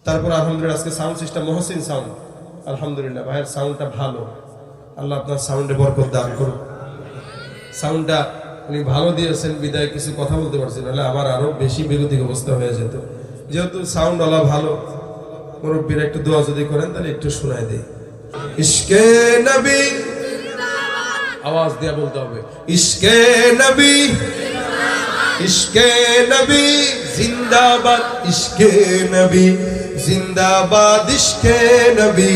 তারপর আলহামদুলিল্লাহ আজকে সাউন্ড সিস্টেম মহসিন সাউন্ড, আলহামদুলিল্লাহ ভাইয়ের সাউন্ডটা ভালো, আল্লাহ আপনার সাউন্ডে বরকত দান করুন। সাউন্ডটা উনি ভালো দিয়েছেন বিদায় কিছু কথা বলতে পারছেন, নাহলে আমার আরো বেশি বেগতিক অবস্থা হয়ে যেত। যেহেতু সাউন্ড ওলা ভালো, মুরব্বীরা একটু দোয়া যদি করেন তাহলে একটু শোনায় দেই। ইশকে নবী, আওয়াজ দিয়ে বলতে হবে, ইশকে নবী, ইশকে নবী জিন্দাবাদ, ইশকে নবী জিন্দাবাদ, ইশকে নবী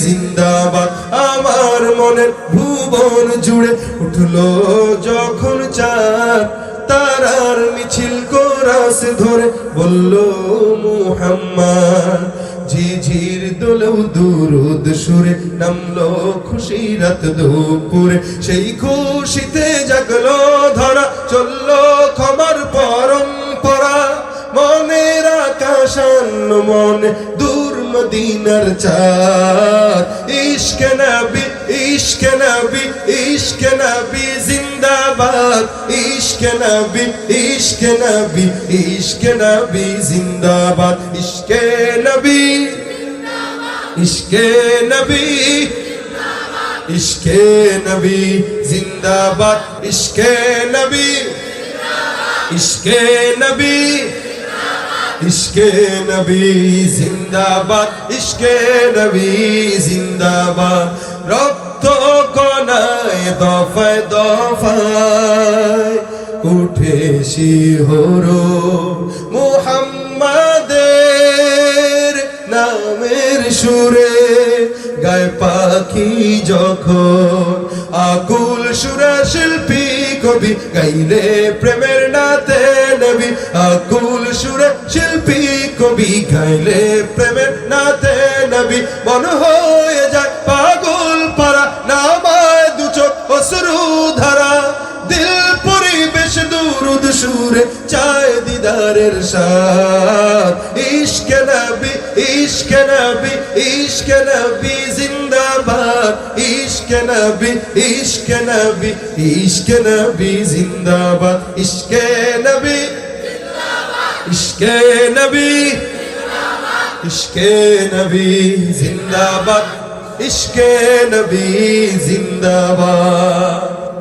জিন্দাবাদ। আমার মনের ভুবন জুড়ে উঠলো যখন চাঁদ, তারার মিছিল কোরাস ধরে বলল মুহাম্মদ। ঝিঝির দোলেও দুরুদ সুরে নামলো খুশি রাত দুপুরে, সেই খুশিতে জাগলো ধরা, চললো ক্ষমার পরম্পরা। মনের আকাশান মনে দূর মদিনার চাঁদ, ইশকে নবী, ইশকে নবী, ইশকে নবী জিন্দাবাদ, ইশকে নবী, ইশকে নবী, ইশকে নবী জিন্দাবাদ। ইশকে নবী, ইশকে নবী, ইশকে নবী জিন্দাবাদ, ইশকে নবী, ইশকে নবী, ইশকে নবী জিন্দাবাদ, ইশকে নবী জিন্দাবাদ। রক্ত কণায় দফায় দফায় উঠে শিহরণ, মুহাম্মাদের নামের সুরে গায় পাখি যখন, আকুল সুরে শিল্পী কবি গাইলে প্রেমের নাতে নবী, আকুল সুরে শিল্পী কবি গাইলে প্রেমের নাতে নবী। মন হয়ে যায় পাগল পারা, নামায় দু চোখ অশ্রু ধারা, দিল পরিবেশ দুরুদ সুরে চায় দিদারের স্বাদ। ইশকে নবী, ইশকে নবী, ইশকে নবী জিন্দাবাদ, ইশকে নবী, ইশকে নবী, ইশকে নবী জিন্দাবাদ। ইশকে নবী, ইশকে নবী, ইশকে নবী জিন্দাবাদ, ইশকে নবী জিন্দাবাদ।